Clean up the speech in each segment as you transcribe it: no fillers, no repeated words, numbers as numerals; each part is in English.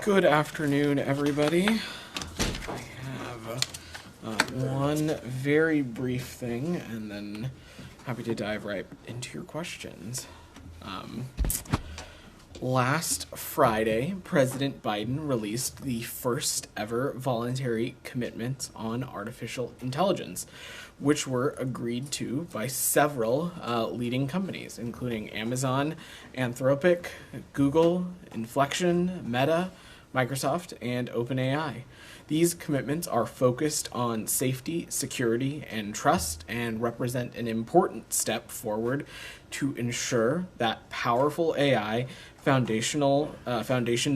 Good afternoon, everybody. I have one very brief thing, and then happy to dive right into your questions. Last Friday, President Biden released the first ever voluntary commitments on artificial intelligence, which were agreed to by several leading companies, including Amazon, Anthropic, Google, Inflection, Meta, Microsoft, and OpenAI. These commitments are focused on safety, security, and trust, and represent an important step forward to ensure that powerful AI foundation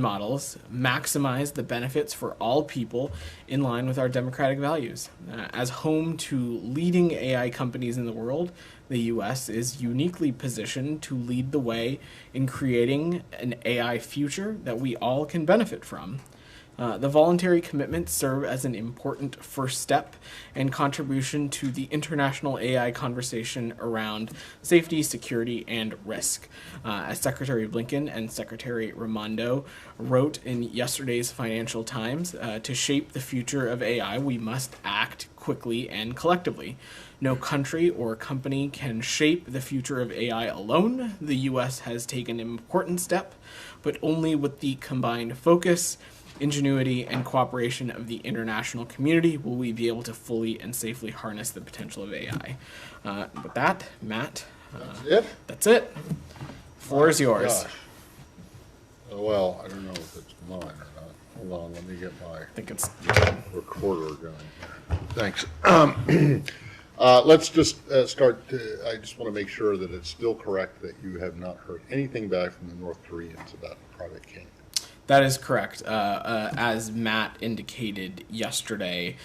models maximize the benefits for all people in line with our democratic values. As home to leading AI companies in the world, the U.S. is uniquely positioned to lead the way in creating an AI future that we all can benefit from. The voluntary commitments serve as an important first step and contribution to the international AI conversation around safety, security, and risk. As Secretary Blinken and Secretary Raimondo wrote in yesterday's Financial Times, to shape the future of AI, we must act quickly and collectively. No country or company can shape the future of AI alone. The U.S. has taken an important step, but only with the combined focus, ingenuity, and cooperation of the international community will we be able to fully and safely harness the potential of AI. With that, Matt, that's it. Floor is yours. Gosh. Well, I don't know if it's mine or not. Hold on, let me get my recorder going. Thanks. Let's just start. I just want to make sure that it's still correct that you have not heard anything back from the North Koreans about Project King. That is correct. As Matt indicated yesterday,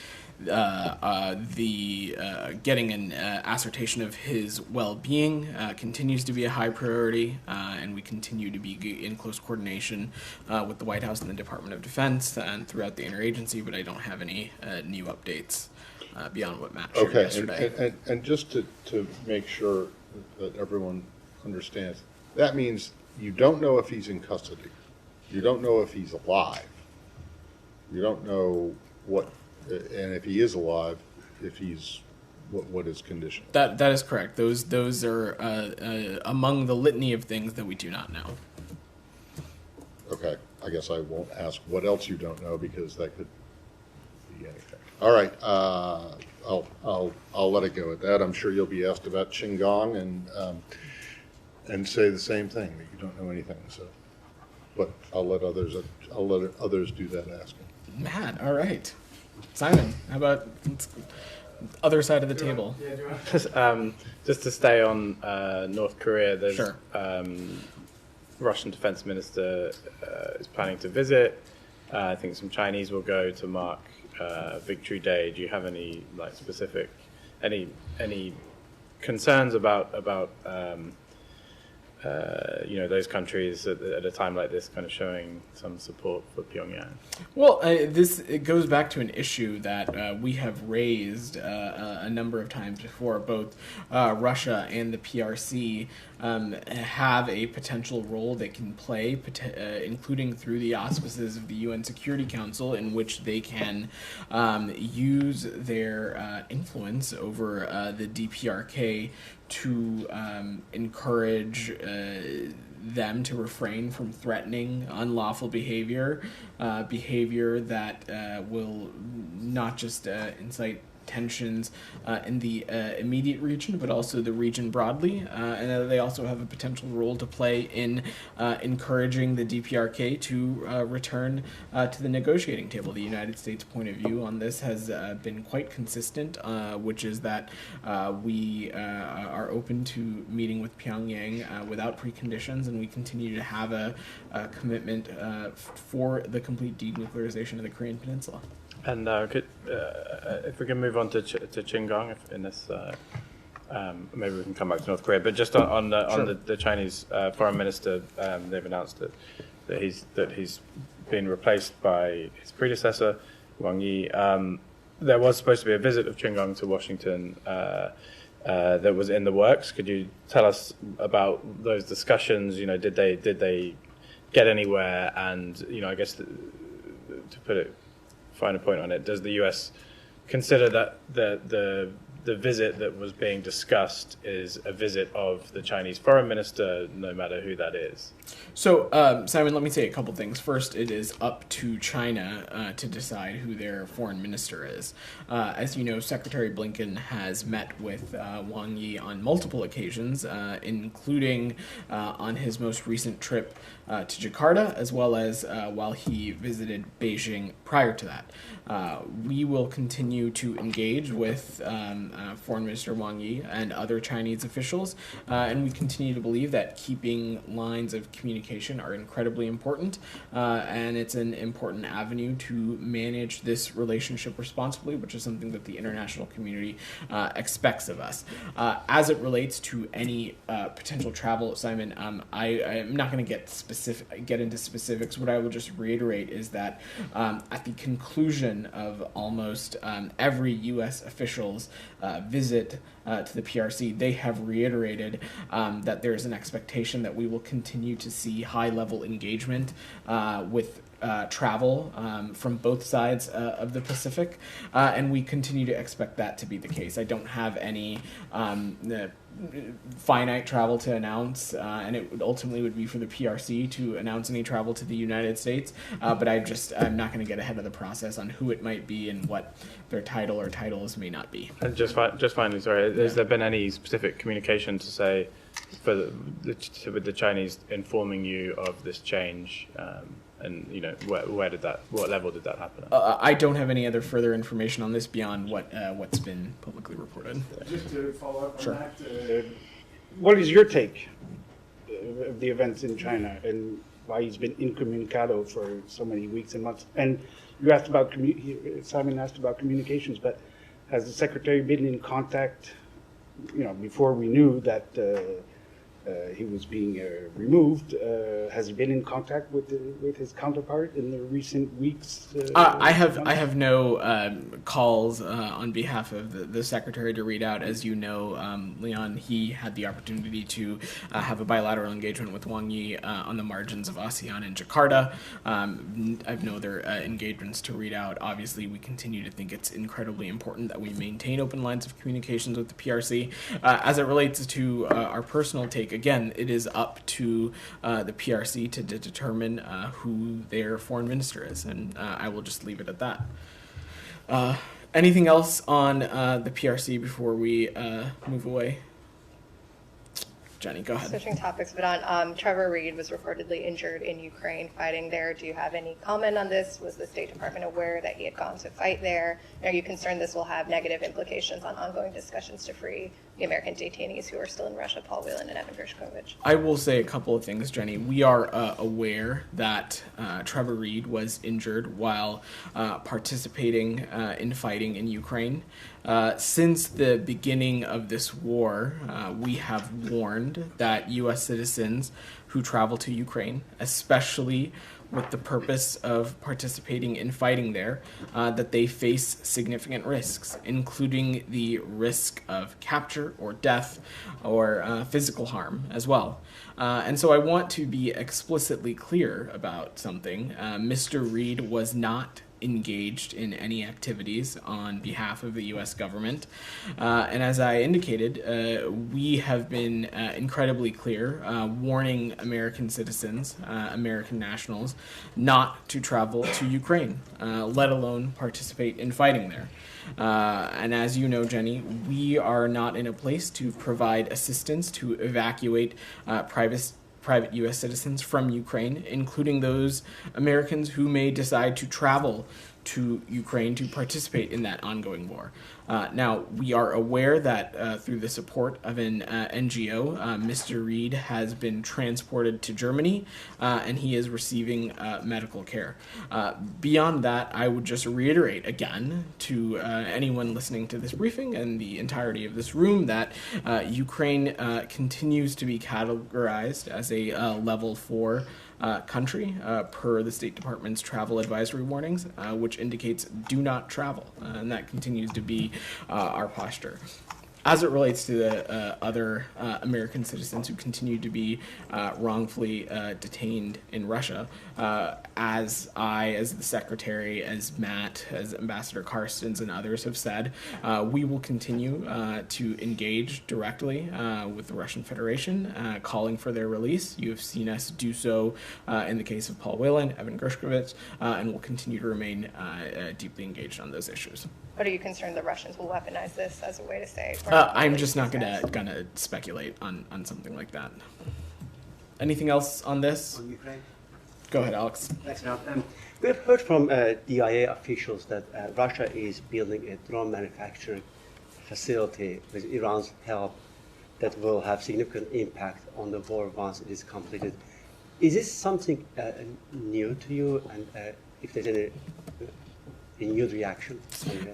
getting an assertion of his well-being continues to be a high priority, and we continue to be in close coordination with the White House and the Department of Defense and throughout the interagency, but I don't have any new updates beyond what Matt shared yesterday. And just to make sure that everyone understands, that means you don't know if he's in custody. You don't know if he's alive. You don't know and if he is alive, if he's what his condition. That is correct. Those are among the litany of things that we do not know. Okay, I guess I won't ask what else you don't know because that could be anything. All right, I'll let it go at that. I'm sure you'll be asked about Qinggong and say the same thing, that you don't know anything. So. But I'll let others do that asking. Matt, all right. Simon, how about other side of the table? Just to stay on North Korea, there's sure. Russian defense minister is planning to visit. I think some Chinese will go to mark Victory Day. Do you have any specific any concerns about those countries at a time like this kind of showing some support for Pyongyang? Well, it goes back to an issue that we have raised a number of times before. Both Russia and the PRC have a potential role they can play, including through the auspices of the UN Security Council, in which they can use their influence over the DPRK to encourage them to refrain from threatening unlawful behavior that will not just incite tensions in the immediate region, but also the region broadly. And they also have a potential role to play in encouraging the DPRK to return to the negotiating table. The United States point of view on this has been quite consistent, which is that we are open to meeting with Pyongyang without preconditions, and we continue to have a commitment for the complete denuclearization of the Korean Peninsula. And if we can move on to Qinggong in this, maybe we can come back to North Korea. But just on the Chinese foreign minister, they've announced that he's been replaced by his predecessor, Wang Yi. There was supposed to be a visit of Qinggong to Washington that was in the works. Could you tell us about those discussions? Did they get anywhere. And I guess to put a finer point on it, does the U.S. consider that the visit that was being discussed is a visit of the Chinese foreign minister, no matter who that is? So, Simon, let me say a couple things. First, it is up to China to decide who their foreign minister is. As you know, Secretary Blinken has met with Wang Yi on multiple occasions, including on his most recent trip to Jakarta, as well as while he visited Beijing prior to that. We will continue to engage with Foreign Minister Wang Yi and other Chinese officials, and we continue to believe that keeping lines of communication are incredibly important, and it's an important avenue to manage this relationship responsibly, which is something that the international community expects of us. As it relates to any potential travel, Simon, I'm not going to get into specifics. What I will just reiterate is that at the conclusion of almost every U.S. official's visit to the PRC, they have reiterated that there is an expectation that we will continue to see high-level engagement with travel from both sides of the Pacific, and we continue to expect that to be the case. I don't have any finite travel to announce, and it ultimately would be for the PRC to announce any travel to the United States, but I'm not going to get ahead of the process on who it might be and what their title or titles may not be. And just finally, sorry, has there been any specific communication to say with the Chinese informing you of this change? And what level did that happen at? I don't have any other further information on this beyond what's been publicly reported. Just to follow up Sure. on that, what is your take of the events in China and why he's been incommunicado for so many weeks and months? And you asked about Simon asked about communications, but has the secretary been in contact? Before we knew that he was being removed. Has he been in contact with his counterpart in the recent weeks? I have no calls on behalf of the secretary to read out. As you know, Leon, he had the opportunity to have a bilateral engagement with Wang Yi on the margins of ASEAN in Jakarta. I have no other engagements to read out. Obviously, we continue to think it's incredibly important that we maintain open lines of communications with the PRC. As it relates to our personal take, again, it is up to the PRC to determine who their foreign minister is, and I will just leave it at that. Anything else on the PRC before we move away? Jenny, go ahead. Switching topics, but on Trevor Reed was reportedly injured in Ukraine fighting there. Do you have any comment on this? Was the State Department aware that he had gone to fight there? Are you concerned this will have negative implications on ongoing discussions to free the American detainees who are still in Russia, Paul Whelan and Evan Gershkovich? I will say a couple of things, Jenny. We are aware that Trevor Reed was injured while participating in fighting in Ukraine. Since the beginning of this war, we have warned that U.S. citizens who travel to Ukraine, especially with the purpose of participating in fighting there, that they face significant risks, including the risk of capture or death or physical harm as well. And so I want to be explicitly clear about something. Mr. Reed was not engaged in any activities on behalf of the U.S. government. And as I indicated, we have been incredibly clear, warning American citizens, American nationals, not to travel to Ukraine, let alone participate in fighting there. And as you know, Jenny, we are not in a place to provide assistance to evacuate private U.S. citizens from Ukraine, including those Americans who may decide to travel to Ukraine to participate in that ongoing war. Now, we are aware that through the support of an NGO, Mr. Reed has been transported to Germany, and he is receiving medical care. Beyond that, I would just reiterate again to anyone listening to this briefing and the entirety of this room that Ukraine continues to be categorized as a level 4 country per the State Department's travel advisory warnings, which indicates do not travel, and that continues to be our posture. As it relates to the other American citizens who continue to be wrongfully detained in Russia, as the Secretary, as Matt, as Ambassador Karstens and others have said, we will continue to engage directly with the Russian Federation, calling for their release. You have seen us do so in the case of Paul Whelan, Evan Gershkovich, and will continue to remain deeply engaged on those issues. But are you concerned the Russians will weaponize this as a way to say? I'm just not gonna speculate on something like that. Anything else on this? On Ukraine? Go ahead, Alex. Thanks, Rob. We have heard from DIA officials that Russia is building a drone manufacturing facility with Iran's help that will have significant impact on the war once it is completed. Is this something new to you, and if there's any renewed reaction?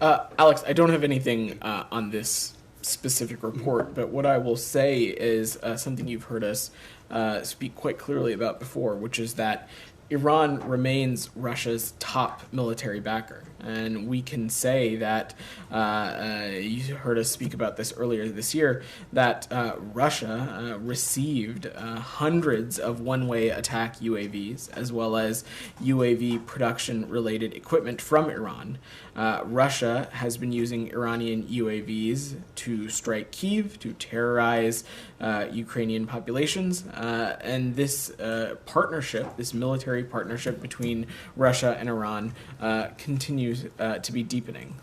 Alex, I don't have anything on this specific report, but what I will say is something you've heard us speak quite clearly about before, which is that Iran remains Russia's top military backer. And we can say that, you heard us speak about this earlier this year, that Russia received hundreds of one-way attack UAVs, as well as UAV production-related equipment from Iran. Russia has been using Iranian UAVs to strike Kyiv, to terrorize Ukrainian populations, and this partnership, this military partnership between Russia and Iran continues to be deepening.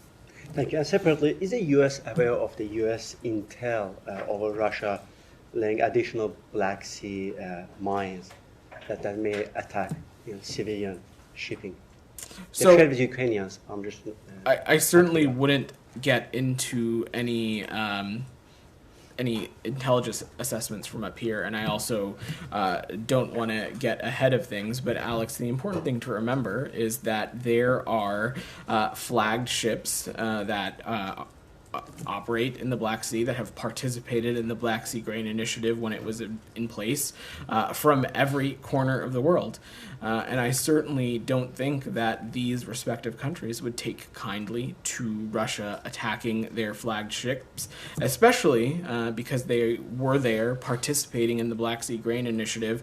Thank you. And separately, is the U.S. aware of the U.S. intel over Russia laying additional Black Sea mines that may attack civilian shipping? So, shared with Ukrainians. I'm just. I certainly wouldn't get into any intelligence assessments from up here, and I also don't want to get ahead of things. But Alex, the important thing to remember is that there are flagged ships that operate in the Black Sea, that have participated in the Black Sea Grain Initiative when it was in place, from every corner of the world. And I certainly don't think that these respective countries would take kindly to Russia attacking their flagged ships, especially because they were there participating in the Black Sea Grain Initiative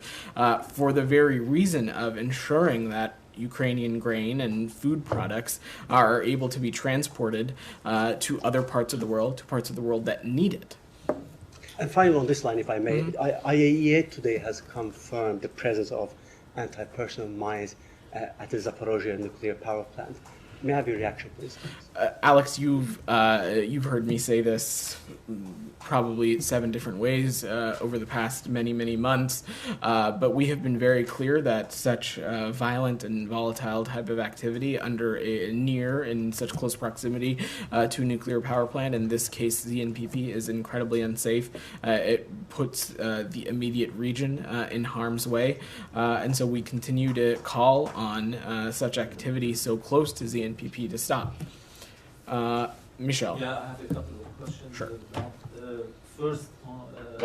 for the very reason of ensuring that Ukrainian grain and food products are able to be transported to other parts of the world, to parts of the world that need it. And finally, on this line, if I may, IAEA today has confirmed the presence of anti-personnel mines at the Zaporozhye nuclear power plant. May I have your reaction, please? Alex, you've heard me say this probably 7 different ways over the past many months, but we have been very clear that such violent and volatile type of activity near in such close proximity to a nuclear power plant, in this case the NPP, is incredibly unsafe. It puts the immediate region in harm's way, and so we continue to call on such activity so close to the NPP to stop. Michel. Yeah, I have a couple of questions. Sure. First,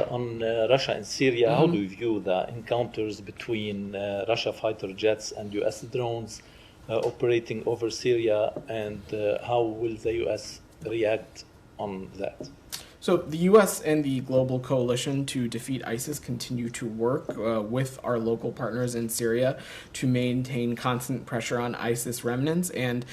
on Russia and Syria, how do you view the encounters between Russia fighter jets and U.S. drones operating over Syria, and how will the U.S. react on that? So the U.S. and the global coalition to defeat ISIS continue to work with our local partners in Syria to maintain constant pressure on ISIS remnants and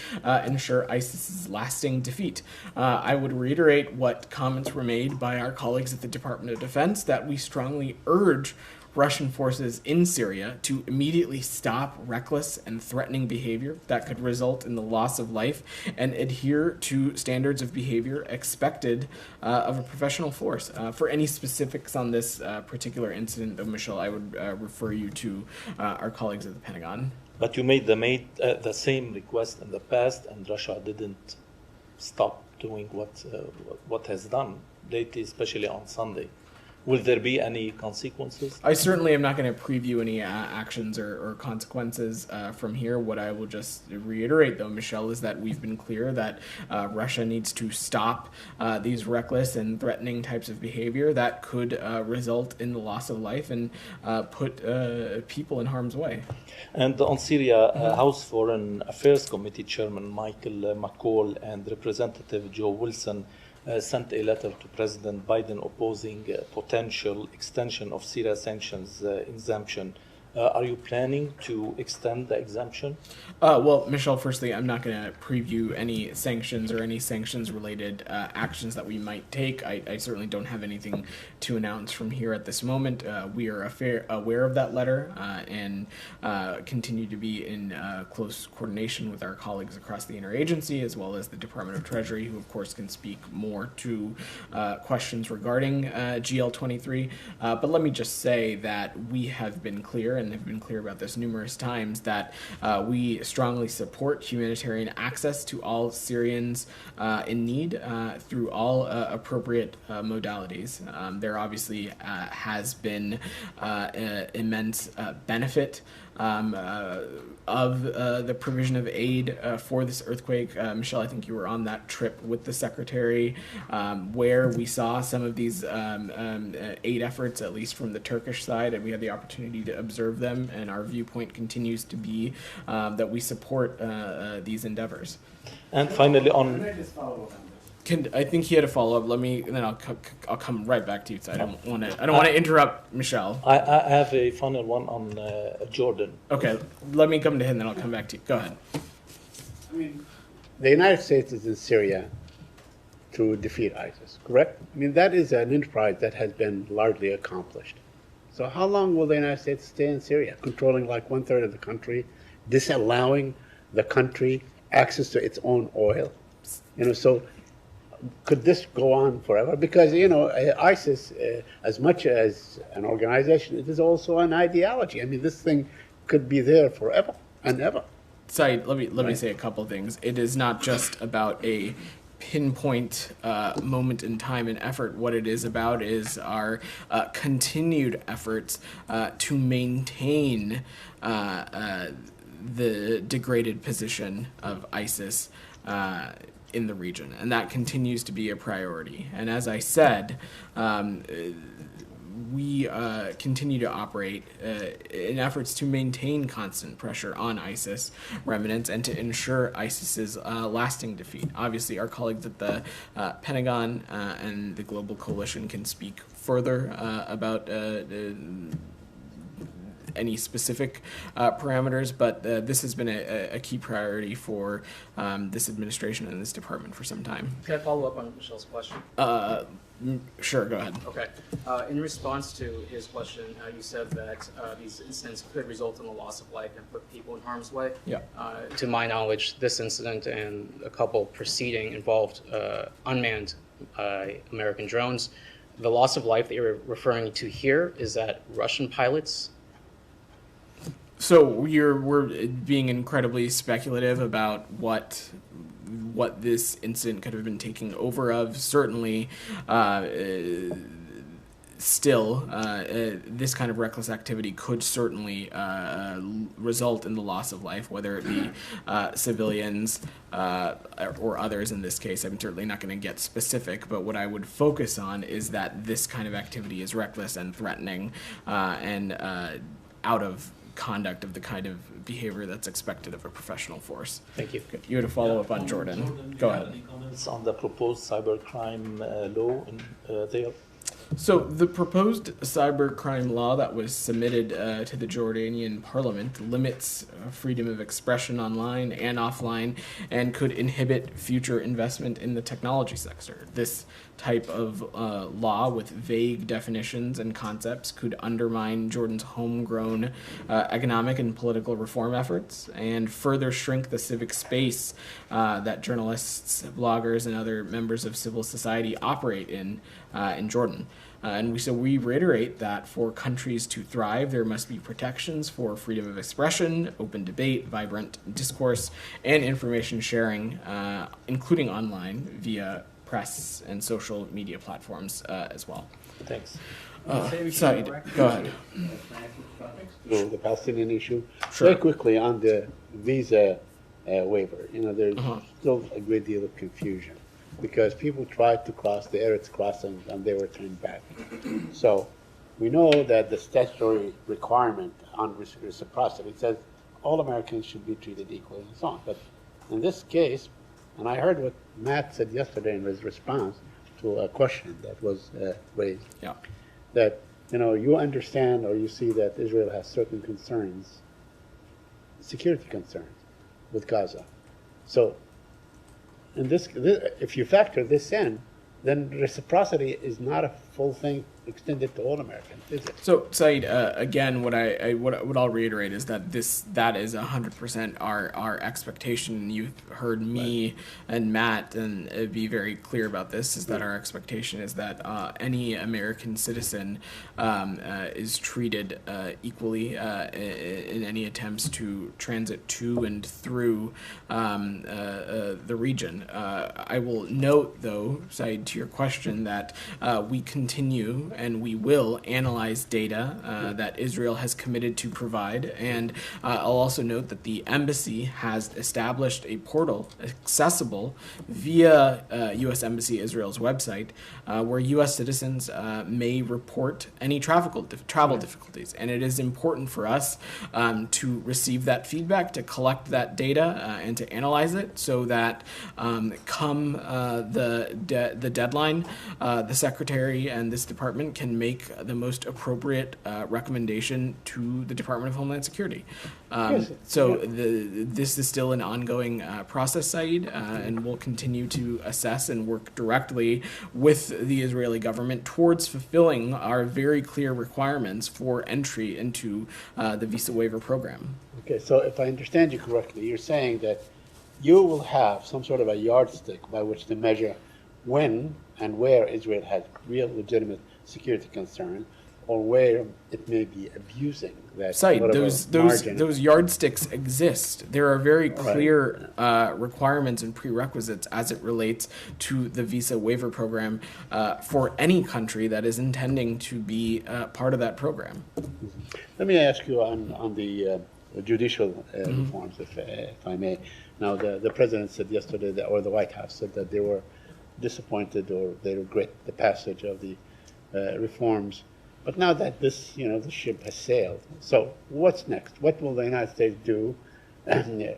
ensure ISIS's lasting defeat. I would reiterate what comments were made by our colleagues at the Department of Defense, that we strongly urge Russian forces in Syria to immediately stop reckless and threatening behavior that could result in the loss of life, and adhere to standards of behavior expected of a professional force. For any specifics on this particular incident, though, Michel, I would refer you to our colleagues at the Pentagon. But you made the same request in the past, and Russia didn't stop doing what has done lately, especially on Sunday. Will there be any consequences? I certainly am not going to preview any actions or consequences from here. What I will just reiterate, though, Michel, is that we've been clear that Russia needs to stop these reckless and threatening types of behavior that could result in the loss of life and put people in harm's way. And on Syria, House Foreign Affairs Committee Chairman Michael McCall and Representative Joe Wilson sent a letter to President Biden opposing potential extension of Syria sanctions exemption. Are you planning to extend the exemption? Well, Michelle, firstly, I'm not going to preview any sanctions or any sanctions-related actions that we might take. I certainly don't have anything to announce from here at this moment. We are aware of that letter and continue to be in close coordination with our colleagues across the interagency, as well as the Department of Treasury, who, of course, can speak more to questions regarding GL23. But let me just say that we have been clear, and have been clear about this numerous times, that we strongly support humanitarian access to all Syrians in need through all appropriate modalities. There obviously has been immense benefit of the provision of aid for this earthquake. Michelle, I think you were on that trip with the Secretary, where we saw some of these aid efforts, at least from the Turkish side, and we had the opportunity to observe them, and our viewpoint continues to be that we support these endeavors. And finally, Can I just follow up on this? I think he had a follow up. And then I'll come right back to you. So I don't want to interrupt Michelle. I have a final one on Jordan. Okay, let me come to him, then I'll come back to you. Go ahead. I mean, the United States is in Syria to defeat ISIS, correct? I mean, that is an enterprise that has been largely accomplished. So how long will the United States stay in Syria, controlling like 1/3 of the country, disallowing the country access to its own oil? So could this go on forever? Because, ISIS, as much as an organization, it is also an ideology. I mean, this thing could be there forever and ever. Saeed, let me say a couple things. It is not just about a pinpoint moment in time and effort. What it is about is our continued efforts to maintain the degraded position of ISIS in the region, and that continues to be a priority. And as I said, we continue to operate in efforts to maintain constant pressure on ISIS remnants and to ensure ISIS's lasting defeat. Obviously, our colleagues at the Pentagon and the Global Coalition can speak further about any specific parameters, but this has been a key priority for this administration and this department for some time. Can I follow up on Michelle's question? Sure, go ahead. Okay. In response to his question, you said that these incidents could result in the loss of life and put people in harm's way. Yeah. To my knowledge, this incident and a couple preceding involved unmanned American drones. The loss of life that you're referring to here, is that Russian pilots? So we're being incredibly speculative about what this incident could have been taking over of. Certainly, still, this kind of reckless activity could certainly result in the loss of life, whether it be civilians or others in this case. I'm certainly not going to get specific, but what I would focus on is that this kind of activity is reckless and threatening and out of conduct of the kind of behavior that's expected of a professional force. Thank you. Good. You had a follow-up on Jordan. Go ahead. Any comments on the proposed cybercrime law there? So the proposed cybercrime law that was submitted to the Jordanian parliament limits freedom of expression online and offline and could inhibit future investment in the technology sector. This type of law with vague definitions and concepts could undermine Jordan's homegrown economic and political reform efforts and further shrink the civic space that journalists, bloggers, and other members of civil society operate in Jordan. So we reiterate that for countries to thrive, there must be protections for freedom of expression, open debate, vibrant discourse, and information sharing, including online via press and social media platforms as well. Thanks. Saeed, go ahead. The Palestinian issue. Sure. Very quickly on the visa waiver. There's still a great deal of confusion because people tried to cross the Eretz crossing and they were turned back. So we know that the statutory requirement on reciprocity says all Americans should be treated equally and so on. But in this case, and I heard what Matt said yesterday in his response, to a question that was raised. Yeah. That, you understand or you see that Israel has certain concerns, security concerns with Gaza. So, this, if you factor this in, then reciprocity is not a full thing extended to all Americans, is it? So, Said, again, what I'll reiterate is that that is 100% our expectation. You've heard me and Matt and be very clear about this. Is that our expectation is that any American citizen is treated equally in any attempts to transit to and through the region. I will note, though, Said, to your question, that we continue and we will analyze data that Israel has committed to provide. And I'll also note that the embassy has established a portal accessible via U.S. Embassy Israel's website where U.S. citizens may report any travel difficulties. And it is important for us to receive that feedback, to collect that data, and to analyze it so that come the deadline, the Secretary and this department can make the most appropriate recommendation to the Department of Homeland Security. This is still an ongoing process, Said, and we'll continue to assess and work directly with the Israeli government towards fulfilling our very clear requirements for entry into the visa waiver program. Okay, so if I understand you correctly, you're saying that you will have some sort of a yardstick by which to measure when and where Israel has real legitimate security concern, or where it may be abusing that. Said, those yardsticks exist. There are very clear requirements and prerequisites as it relates to the visa waiver program for any country that is intending to be part of that program. Let me ask you on the judicial reforms, if I may. Now, the president said yesterday, or the White House said that they were disappointed or they regret the passage of the reforms. But now that this, the ship has sailed, so what's next? What will the United States do? And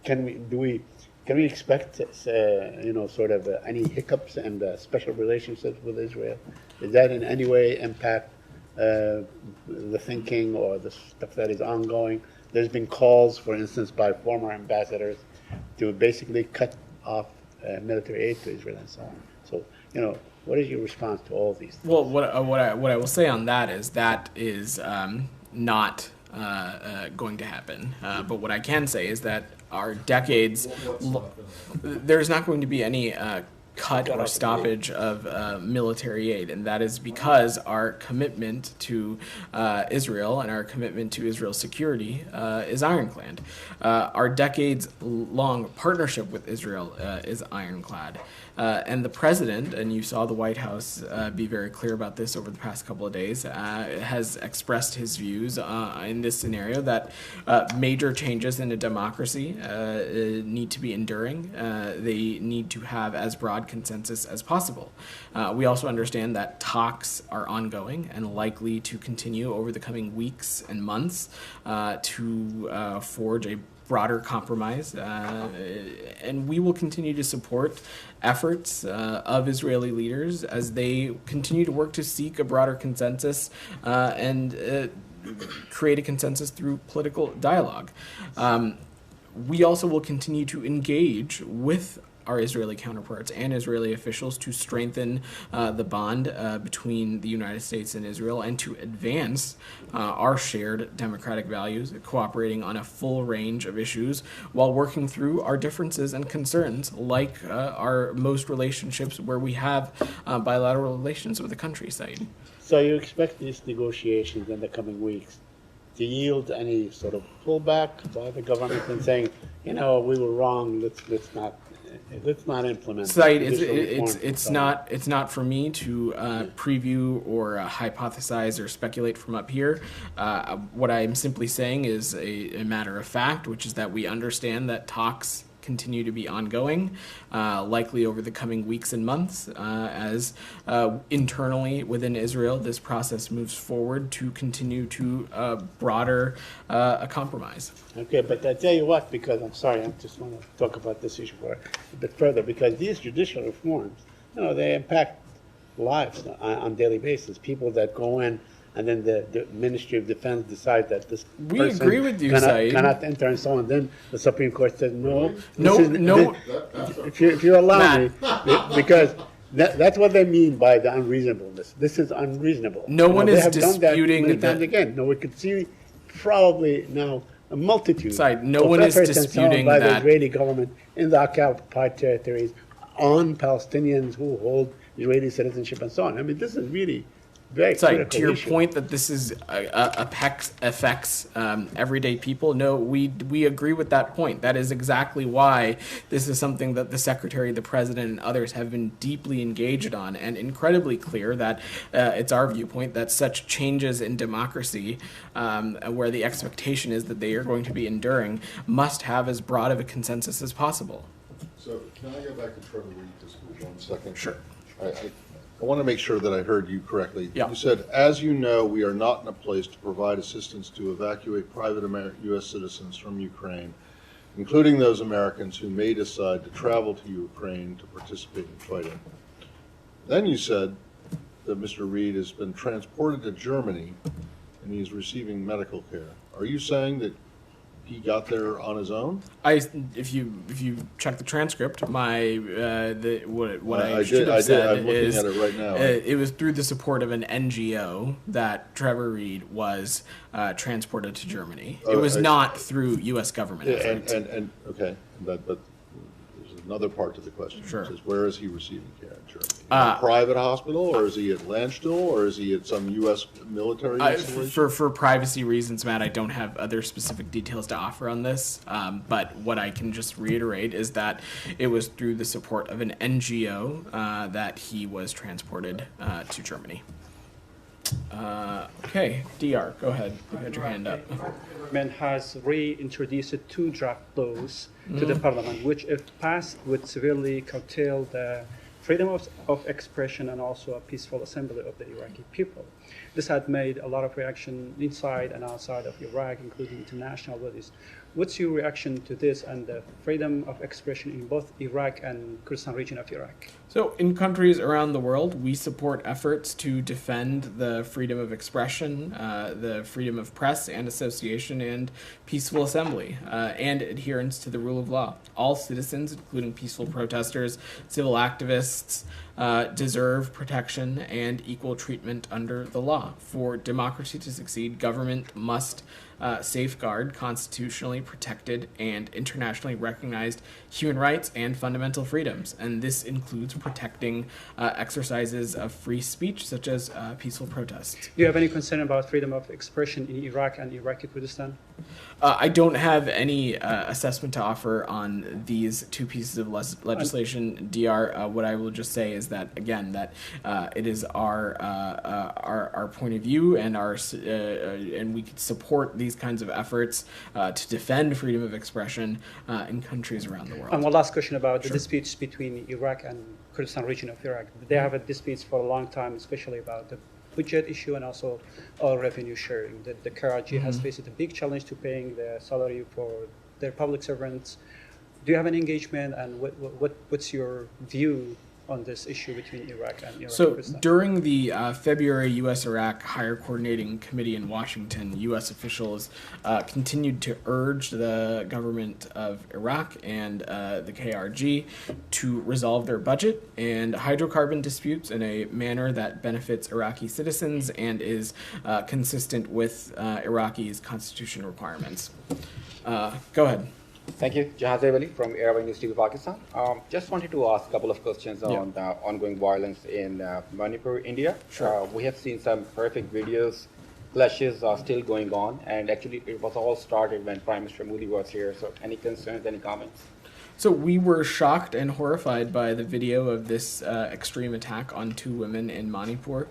can we expect, sort of any hiccups and special relationships with Israel? Does that in any way impact the thinking or the stuff that is ongoing? There's been calls, for instance, by former ambassadors to basically cut off military aid to Israel and so on. So, what is your response to all these things? Well, what I will say on that is not going to happen. But what I can say is that our decades, there's not going to be any cut or stoppage of military aid, and that is because our commitment to Israel and our commitment to Israel's security is ironclad. Our decades-long partnership with Israel is ironclad. And the president, and you saw the White House be very clear about this over the past couple of days, has expressed his views in this scenario that major changes in a democracy need to be enduring. They need to have as broad consensus as possible. We also understand that talks are ongoing and likely to continue over the coming weeks and months to forge a broader compromise, and we will continue to support efforts of Israeli leaders as they continue to work to seek a broader consensus and create a consensus through political dialogue. We also will continue to engage with our Israeli counterparts and Israeli officials to strengthen the bond between the United States and Israel and to advance our shared democratic values, cooperating on a full range of issues while working through our differences and concerns, like our most relationships where we have bilateral relations with the country side. So you expect these negotiations in the coming weeks to yield any sort of pullback by the government and saying, we were wrong, let's not implement. Said, it's not for me to preview or hypothesize or speculate from up here. What I'm simply saying is a matter of fact, which is that we understand that talks continue to be ongoing, likely over the coming weeks and months, as internally within Israel this process moves forward to continue to broader a compromise. Okay, but I tell you what, because I'm sorry, I just want to talk about this issue for a bit further, because these judicial reforms, they impact lives on a daily basis. People that go in, and then the Ministry of Defense decides that this We person agree with you, cannot Saeed. enter, and so on. Then the Supreme Court says no. No. If you allow Matt. me, because that's what they mean by the unreasonableness. This is unreasonable. No one they is have done that disputing many that- times again. No, we could see probably now a multitude Saeed, no of one is efforts and so on disputing by that- the Israeli government in the occupied territories on Palestinians who hold Israeli citizenship and so on. I mean, this is really very Sorry, critical to your issue. point that this is affects everyday people. No, we agree with that point. That is exactly why this is something that the Secretary, the President, and others have been deeply engaged on, and incredibly clear that it's our viewpoint that such changes in democracy, where the expectation is that they are going to be enduring, must have as broad of a consensus as possible. So can I go back to Trevor Reed just for 1 second? Sure. I want to make sure that I heard you correctly. Yeah. You said, as you know, we are not in a place to provide assistance to evacuate private U.S. citizens from Ukraine, including those Americans who may decide to travel to Ukraine to participate in fighting. Then you said that Mr. Reed has been transported to Germany and he's receiving medical care. Are you saying that he got there on his own? If you check the transcript, what I I should did. have said I'm looking is at it right now. It was through the support of an NGO that Trevor Reed was transported to Germany. It was not through U.S. government efforts. And okay, but there's another part to the question. Sure. It says, where is he receiving care in Germany? In a private hospital, or is he at Landstuhl, or is he at some U.S. military installation? For privacy reasons, Matt, I don't have other specific details to offer on this. But what I can just reiterate is that it was through the support of an NGO that he was transported to Germany. Okay, DR, go ahead. You had your hand up. The government has reintroduced 2 draft laws to the parliament, which, if passed, would severely curtail the freedom of expression and also a peaceful assembly of the Iraqi people. This had made a lot of reaction inside and outside of Iraq, including international bodies. What's your reaction to this and the freedom of expression in both Iraq and Kurdistan region of Iraq? So in countries around the world, we support efforts to defend the freedom of expression, the freedom of press and association, and peaceful assembly, and adherence to the rule of law. All citizens, including peaceful protesters, civil activists, deserve protection and equal treatment under the law. For democracy to succeed, government must safeguard constitutionally protected and internationally recognized human rights and fundamental freedoms, and this includes protecting exercises of free speech, such as peaceful protests. Do you have any concern about freedom of expression in Iraq and Iraqi Kurdistan? I don't have any assessment to offer on these 2 pieces of legislation, DR. What I will just say is that, again, that it is our point of view, and and we could support these kinds of efforts to defend freedom of expression in countries around the world. And one last question about the disputes between Iraq and Kurdistan region of Iraq. They have had disputes for a long time, especially about the budget issue and also oil revenue sharing. The KRG has faced a big challenge to paying the salary for their public servants. Do you have an engagement, and what's your view on this issue between Iraq and Iraq? So during the February U.S.-Iraq Higher Coordinating Committee in Washington, U.S. officials continued to urge the government of Iraq and the KRG to resolve their budget and hydrocarbon disputes in a manner that benefits Iraqi citizens and is consistent with Iraqi's constitution requirements. Go ahead. Thank you. Jahazeeb Ali from Airway News TV Pakistan. Just wanted to ask a couple of questions on the ongoing violence in Manipur, India. Sure. We have seen some horrific videos. Clashes are still going on, and actually it was all started when Prime Minister Modi was here. So any concerns, any comments? So we were shocked and horrified by the video of this extreme attack on 2 women in Manipur.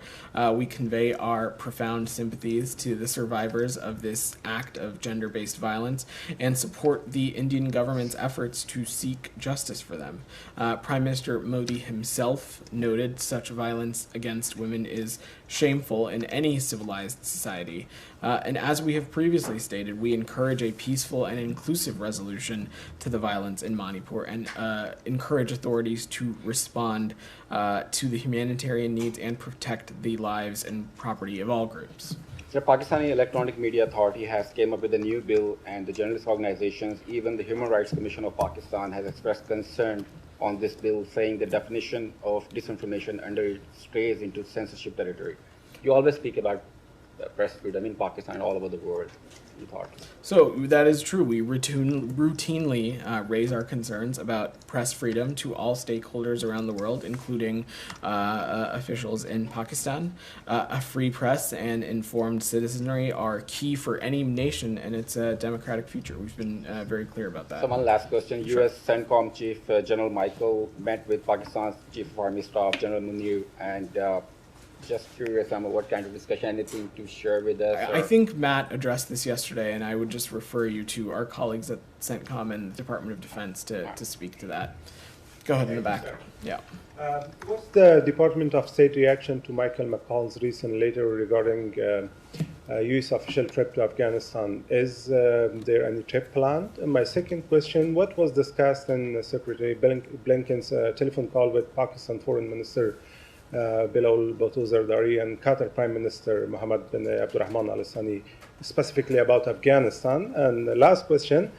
We convey our profound sympathies to the survivors of this act of gender-based violence and support the Indian government's efforts to seek justice for them. Prime Minister Modi himself noted such violence against women is shameful in any civilized society. And as we have previously stated, we encourage a peaceful and inclusive resolution to the violence in Manipur and encourage authorities to respond to the humanitarian needs and protect the lives and property of all groups. The Pakistani Electronic Media Authority has came up with a new bill, and the journalist organizations, even the Human Rights Commission of Pakistan, has expressed concern on this bill, saying the definition of disinformation under it strays into censorship territory. You always speak about press freedom in Pakistan and all over the world. So that is true. We routinely raise our concerns about press freedom to all stakeholders around the world, including officials in Pakistan. A free press and informed citizenry are key for any nation and its democratic future. We've been very clear about that. So one last question. Sure. U.S. CENTCOM Chief General Michael met with Pakistan's Chief of Army Staff, General Munir, and just curious, what kind of discussion, anything to share with us? I think Matt addressed this yesterday, and I would just refer you to our colleagues at CENTCOM and the Department of Defense to speak to that. Go ahead in the back. Yeah. What's the Department of State reaction to Michael McCall's recent letter regarding U.S. official trip to Afghanistan? Is there any trip planned? And my second question, what was discussed in Secretary Blinken's telephone call with Pakistan Foreign Minister Bilal Bhutto Zardari and Qatar Prime Minister Mohammed bin Abdurrahman Al Thani, specifically about Afghanistan? And the last question,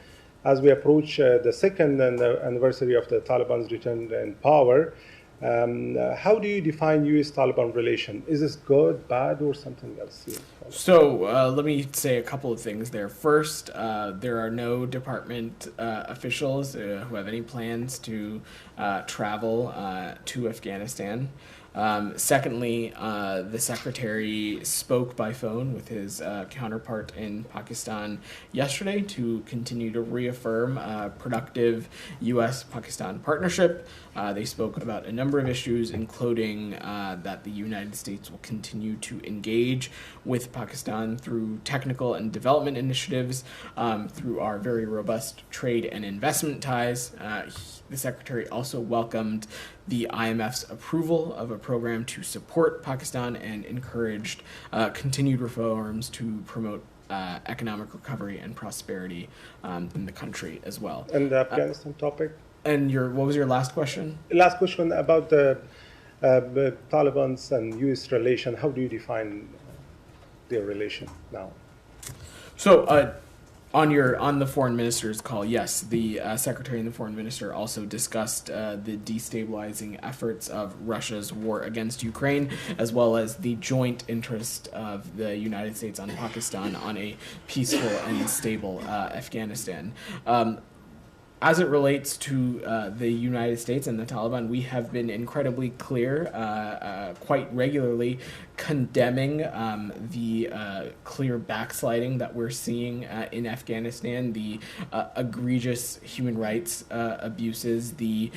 as we approach the second anniversary of the Taliban's return in power, how do you define U.S.-Taliban relation? Is this good, bad, or something else? So let me say a couple of things there. First, there are no department officials who have any plans to travel to Afghanistan. Secondly, the secretary spoke by phone with his counterpart in Pakistan yesterday to continue to reaffirm a productive U.S.-Pakistan partnership. They spoke about a number of issues, including that the United States will continue to engage with Pakistan through technical and development initiatives, through our very robust trade and investment ties. The secretary also welcomed the IMF's approval of a program to support Pakistan and encouraged continued reforms to promote economic recovery and prosperity in the country as well. And the Afghanistan topic? And what was your last question? Last question about the Taliban's and U.S. relation. How do you define their relation now? So, on the foreign minister's call, yes, the secretary and the foreign minister also discussed the destabilizing efforts of Russia's war against Ukraine, as well as the joint interest of the United States and Pakistan on a peaceful and stable Afghanistan. As it relates to the United States and the Taliban, we have been incredibly clear, quite regularly, condemning the clear backsliding that we're seeing in Afghanistan, the egregious human rights abuses, the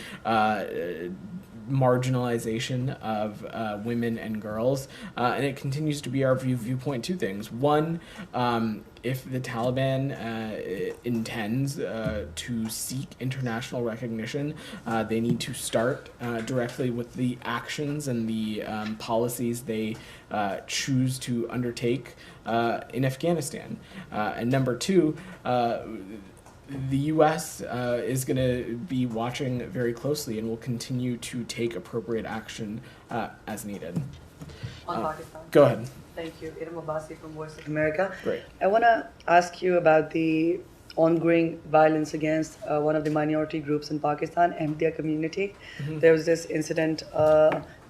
marginalization of women and girls, and it continues to be our viewpoint. Two things. One, if the Taliban intends to seek international recognition, they need to start directly with the actions and the policies they choose to undertake in Afghanistan. And number two, the U.S. Is going to be watching very closely and will continue to take appropriate action as needed. On Pakistan. Go ahead. Thank you. Iram Abbasi from Voice of America. Great. I want to ask you about the ongoing violence against one of the minority groups in Pakistan, Ahmadiyya community. Mm-hmm. There was this incident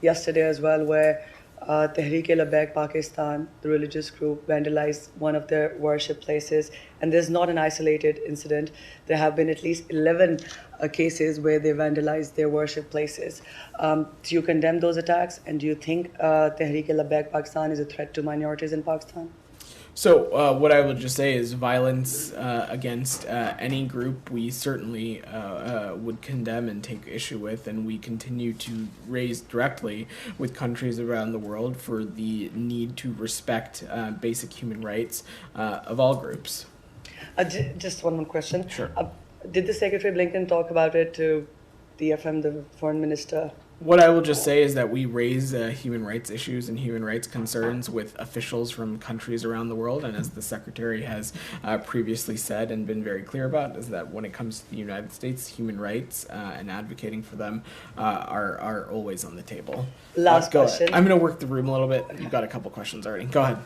yesterday as well where Tehreek-e-Labbaik Pakistan, the religious group, vandalized one of their worship places. And there's not an isolated incident. There have been at least 11 cases where they vandalized their worship places. Do you condemn those attacks? And do you think Tehreek-e-Labbaik Pakistan is a threat to minorities in Pakistan? So what I would just say is violence against any group we certainly would condemn and take issue with, and we continue to raise directly with countries around the world for the need to respect basic human rights of all groups. Just one more question. Sure. Did the Secretary Blinken talk about it to DFM, the foreign minister? What I will just say is that we raise human rights issues and human rights concerns with officials from countries around the world, and as the Secretary has previously said and been very clear about, is that when it comes to the United States, human rights and advocating for them are always on the table. Last go question. ahead. I'm going to work the room a little bit. You've got a couple questions already. Go ahead.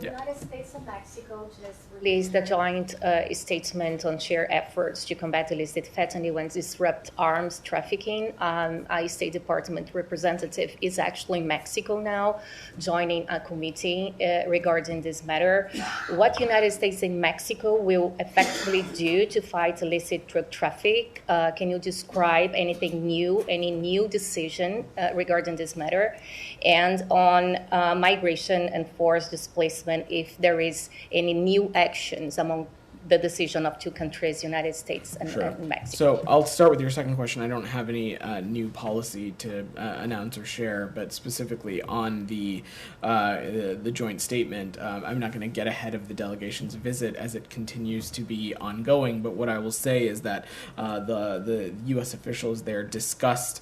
United States and Mexico just released a joint statement on shared efforts to combat illicit fentanyl and disrupt arms trafficking. A State Department representative is actually in Mexico now, joining a committee regarding this matter. What United States and Mexico will effectively do to fight illicit drug traffic? Can you describe anything new, any new decision regarding this matter? And on migration and forced displacement, if there is any new actions among the decision of two countries, United States and Mexico. So I'll start with your second question. I don't have any new policy to announce or share, but specifically on the joint statement, I'm not going to get ahead of the delegation's visit as it continues to be ongoing. But what I will say is that the U.S. officials there discussed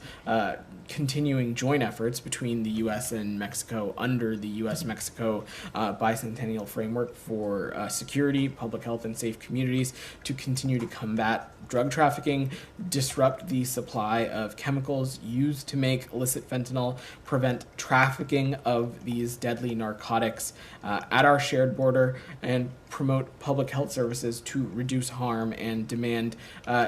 continuing joint efforts between the U.S. and Mexico under the U.S.-Mexico bicentennial framework for security, public health, and safety communities to continue to combat drug trafficking, disrupt the supply of chemicals used to make illicit fentanyl, prevent trafficking of these deadly narcotics at our shared border, and promote public health services to reduce harm and demand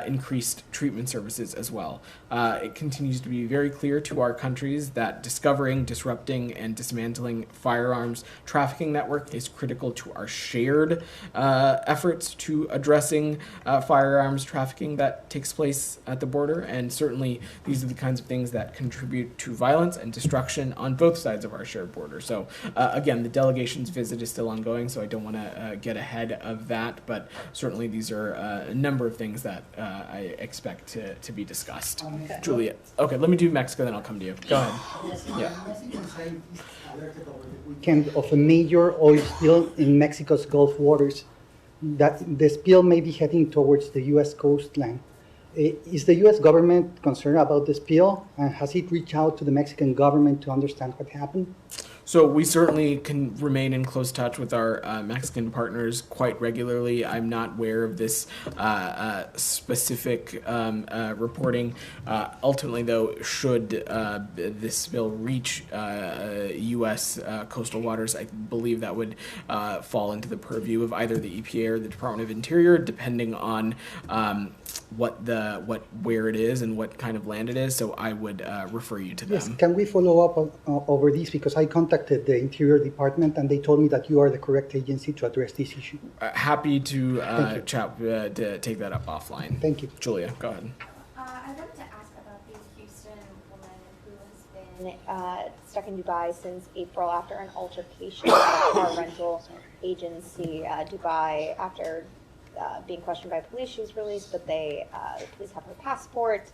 increased treatment services as well. It continues to be very clear to our countries that discovering, disrupting, and dismantling firearms trafficking network is critical to our shared efforts to addressing firearms trafficking that takes place at the border. And certainly these are the kinds of things that contribute to violence and destruction on both sides of our shared border. So again, the delegation's visit is still ongoing, so I don't want to get ahead of that, but certainly these are a number of things that I expect to be discussed. Okay. Julia. Okay, let me do Mexico, then I'll come to you. Go ahead. Yeah. Weekend of a major oil spill in Mexico's Gulf waters. That the spill may be heading towards the U.S. coastline. Is the U.S. government concerned about the spill, and has it reached out to the Mexican government to understand what happened? So we certainly can remain in close touch with our Mexican partners quite regularly. I'm not aware of this specific reporting. Ultimately, though, should this spill reach U.S. coastal waters, I believe that would fall into the purview of either the EPA or the Department of Interior, depending on where it is and what kind of land it is. So I would refer you to them. Yes, can we follow up over this, because I contacted the Interior Department and they told me that you are the correct agency to address this issue. Happy to chat to take that up offline. Thank you. Julia, go ahead. I wanted to ask about the Houston woman who has been stuck in Dubai since April after an altercation with a car rental agency. Dubai, after being questioned by police, she was released, but the police have her passport.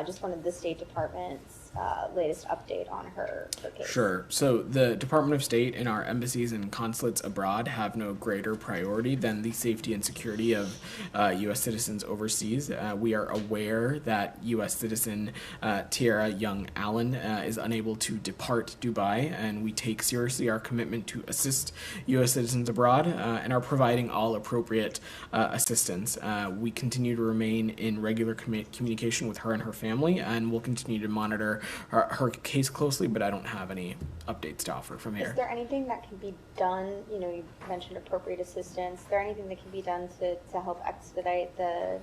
Just wanted the State Department's latest update on her case. Sure. So the Department of State and our embassies and consulates abroad have no greater priority than the safety and security of U.S. citizens overseas. We are aware that U.S. citizen Tiara Young Allen is unable to depart Dubai, and we take seriously our commitment to assist U.S. citizens abroad and are providing all appropriate assistance. We continue to remain in regular communication with her and her family, and we'll continue to monitor her case closely, but I don't have any updates to offer from here. Is there anything that can be done? You know, you mentioned appropriate assistance. Is there anything that can be done to help expedite the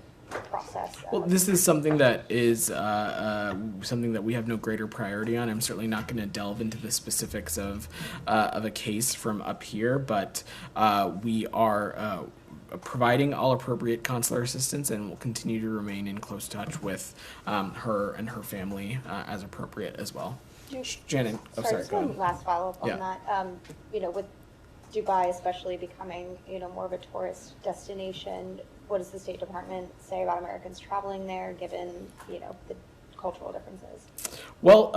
process? Well, this is something that is something that we have no greater priority on. I'm certainly not going to delve into the specifics of a case from up here, but we are providing all appropriate consular assistance, and will continue to remain in close touch with her and her family as appropriate as well. Janet, sorry, just one last follow-up on that. You know, with Dubai especially becoming, you know, more of a tourist destination, what does the State Department say about Americans traveling there, given, you know, the cultural differences? Well,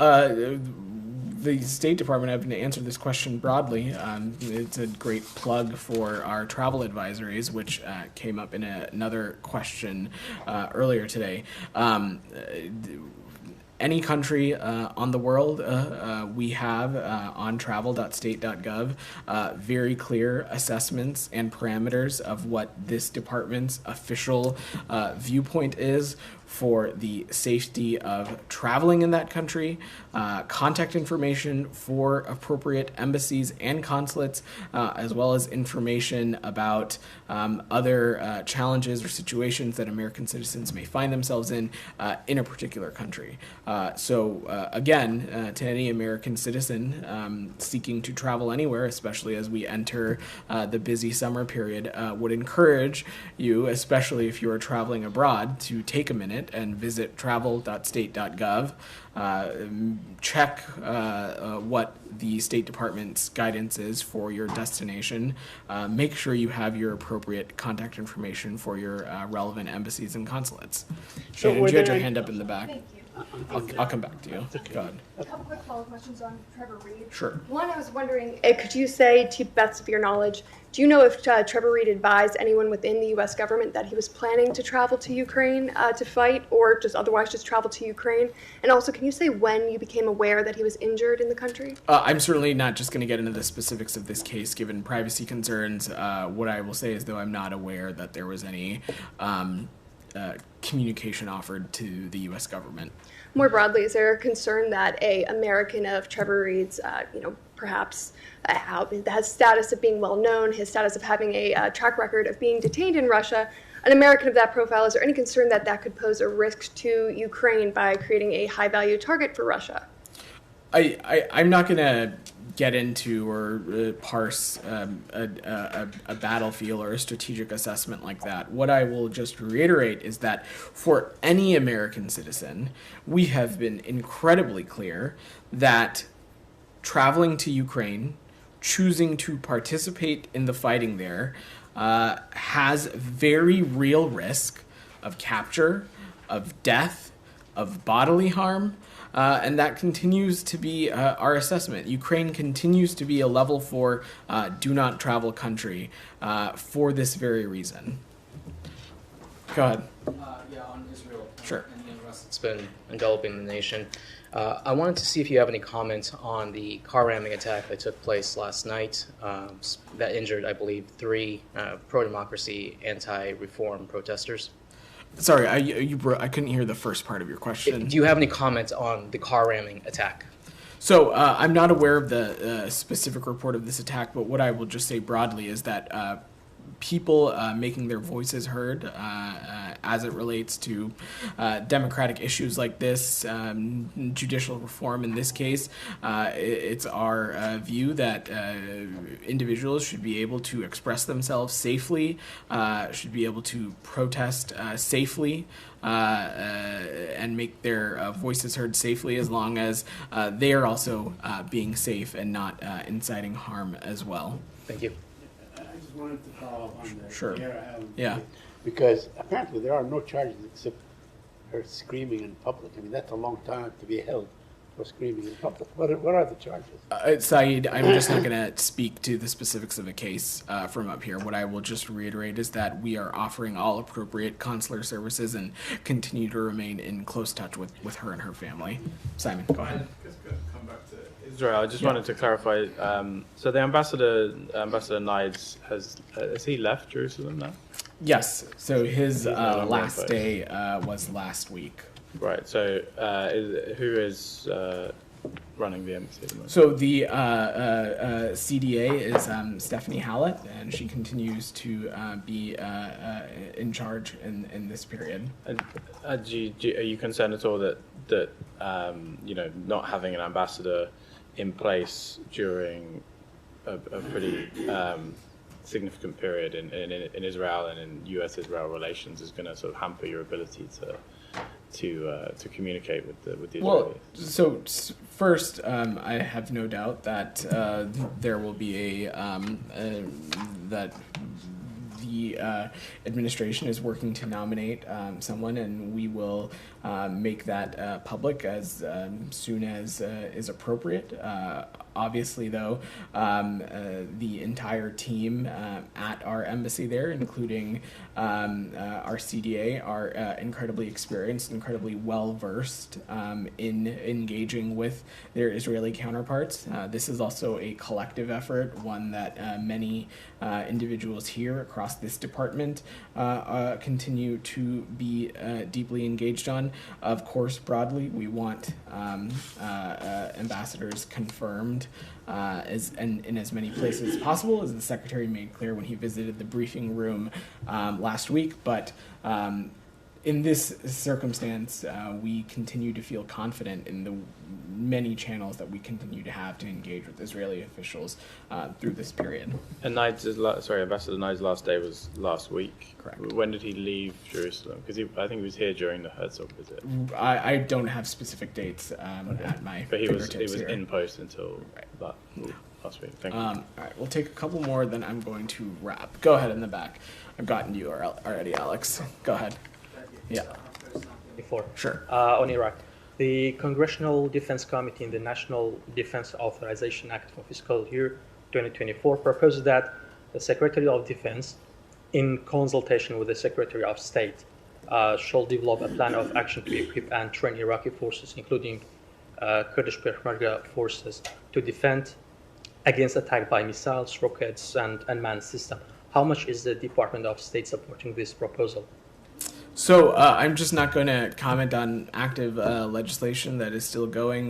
the State Department having to answer this question broadly. It's a great plug for our travel advisories, which came up in another question earlier today. Any country on the world, we have on travel.state.gov very clear assessments and parameters of what this department's official viewpoint is for the safety of traveling in that country, contact information for appropriate embassies and consulates, as well as information about other challenges or situations that American citizens may find themselves in a particular country. Again, to any American citizen seeking to travel anywhere, especially as we enter the busy summer period, would encourage you, especially if you are traveling abroad, to take a minute and visit travel.state.gov. Check what the State Department's guidance is for your destination. Make sure you have your appropriate contact information for your relevant embassies and consulates. Shannon, you had your hand up in the back. Thank you. I'll come back to you. Go ahead. A couple quick follow-up questions on Trevor Reed. Sure. One, I was wondering, could you say, to best of your knowledge, do you know if Trevor Reed advised anyone within the U.S. government that he was planning to travel to Ukraine to fight, or just otherwise just travel to Ukraine? And also, can you say when you became aware that he was injured in the country? I'm certainly not just going to get into the specifics of this case, given privacy concerns. What I will say is, though, I'm not aware that there was any communication offered to the U.S. government. More broadly, is there a concern that a American of Trevor Reed's, perhaps has status of being well known, his status of having a track record of being detained in Russia, an American of that profile, is there any concern that that could pose a risk to Ukraine by creating a high-value target for Russia? I'm not going to get into or parse a battlefield or a strategic assessment like that. What I will just reiterate is that for any American citizen, we have been incredibly clear that traveling to Ukraine, choosing to participate in the fighting there, has very real risk of capture, of death, of bodily harm, and that continues to be our assessment. Ukraine continues to be a level 4 do not travel country for this very reason. Go ahead. Yeah, on Israel. Sure. And the unrest that's been enveloping the nation. I wanted to see if you have any comments on the car ramming attack that took place last night that injured, I believe, 3 pro-democracy, anti-reform protesters. Sorry, I couldn't hear the first part of your question. Do you have any comments on the car ramming attack? So I'm not aware of the specific report of this attack, but what I will just say broadly is that people making their voices heard as it relates to democratic issues like this, judicial reform in this case, it's our view that individuals should be able to express themselves safely, should be able to protest safely, and make their voices heard safely, as long as they are also being safe and not inciting harm as well. Thank you. I just wanted to follow up on the Sure. Yeah. Because apparently there are no charges except her screaming in public. I mean, that's a long time to be held for screaming in public. What are the charges? Saeed, I'm just not going to speak to the specifics of a case from up here. What I will just reiterate is that we are offering all appropriate consular services and continue to remain in close touch with her and her family. Simon, go ahead. Come back to Israel. I just wanted to clarify. So the Ambassador Nides, has he left Jerusalem now? Yes. So his last day was last week. Right. So who is running the embassy at the moment? So the CDA is Stephanie Hallett, and she continues to be in charge in this period. And are you concerned at all that not having an ambassador in place during a pretty significant period in Israel and in U.S.-Israel relations is going to sort of hamper your ability to communicate with the Israelis? Well, so first, I have no doubt that there will be that the administration is working to nominate someone, and we will make that public as soon as is appropriate. Obviously, though, the entire team at our embassy there, including our CDA, are incredibly experienced, incredibly well-versed in engaging with their Israeli counterparts. This is also a collective effort, one that many individuals here across this department continue to be deeply engaged on. Of course, broadly, we want ambassadors confirmed in as many places as possible, as the Secretary made clear when he visited the briefing room last week. But in this circumstance, we continue to feel confident in the many channels that we continue to have to engage with Israeli officials through this period. And Ambassador Naid's last day was last week. Correct. When did he leave Jerusalem? Because I think he was here during the Herzog visit. I don't have specific dates at my But he was here. in post until last week. Thank you. All right, we'll take a couple more, then I'm going to wrap. Go ahead in the back. I've gotten to you already, Alex. Go ahead. Yeah. Before. Sure. On Iraq. The Congressional Defense Committee in the National Defense Authorization Act for fiscal year 2024 proposes that the Secretary of Defense, in consultation with the Secretary of State, shall develop a plan of action to equip and train Iraqi forces, including Kurdish Peshmerga forces, to defend against attack by missiles, rockets, and unmanned systems. How much is the Department of State supporting this proposal? So I'm just not going to comment on active legislation that is still going.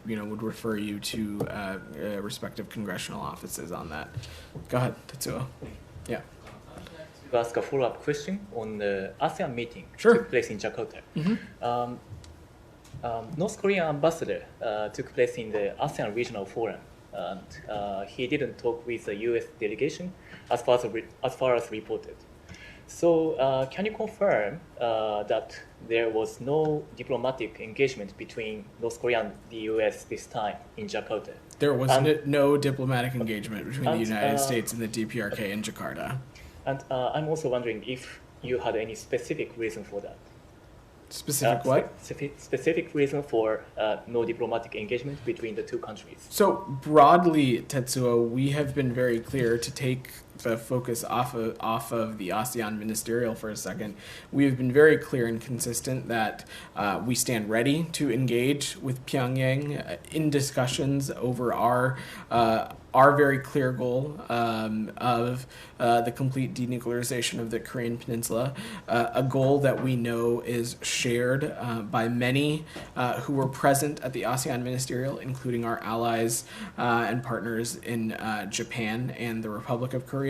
Would refer you to respective congressional offices on that. Go ahead, Tetsuo. Yeah. To ask a follow-up question on the ASEAN meeting took place in Jakarta. North Korean ambassador took place in the ASEAN regional forum, and he didn't talk with the U.S. delegation as far as reported. So can you confirm that there was no diplomatic engagement between North Korea and the U.S. this time in Jakarta? There was no diplomatic engagement between the United States and the DPRK in Jakarta. And I'm also wondering if you had any specific reason for that. Specific what? Specific reason for no diplomatic engagement between the two countries. So broadly, Tetsuo, we have been very clear to take the focus off of the ASEAN ministerial for a second. We have been very clear and consistent that we stand ready to engage with Pyongyang in discussions over our very clear goal of the complete denuclearization of the Korean Peninsula, a goal that we know is shared by many who were present at the ASEAN ministerial, including our allies and partners in Japan and the Republic of Korea.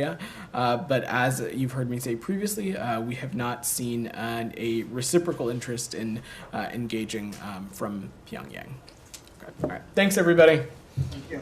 But as you've heard me say previously, we have not seen a reciprocal interest in engaging from Pyongyang. Okay. All right. Thanks, everybody. Thank you.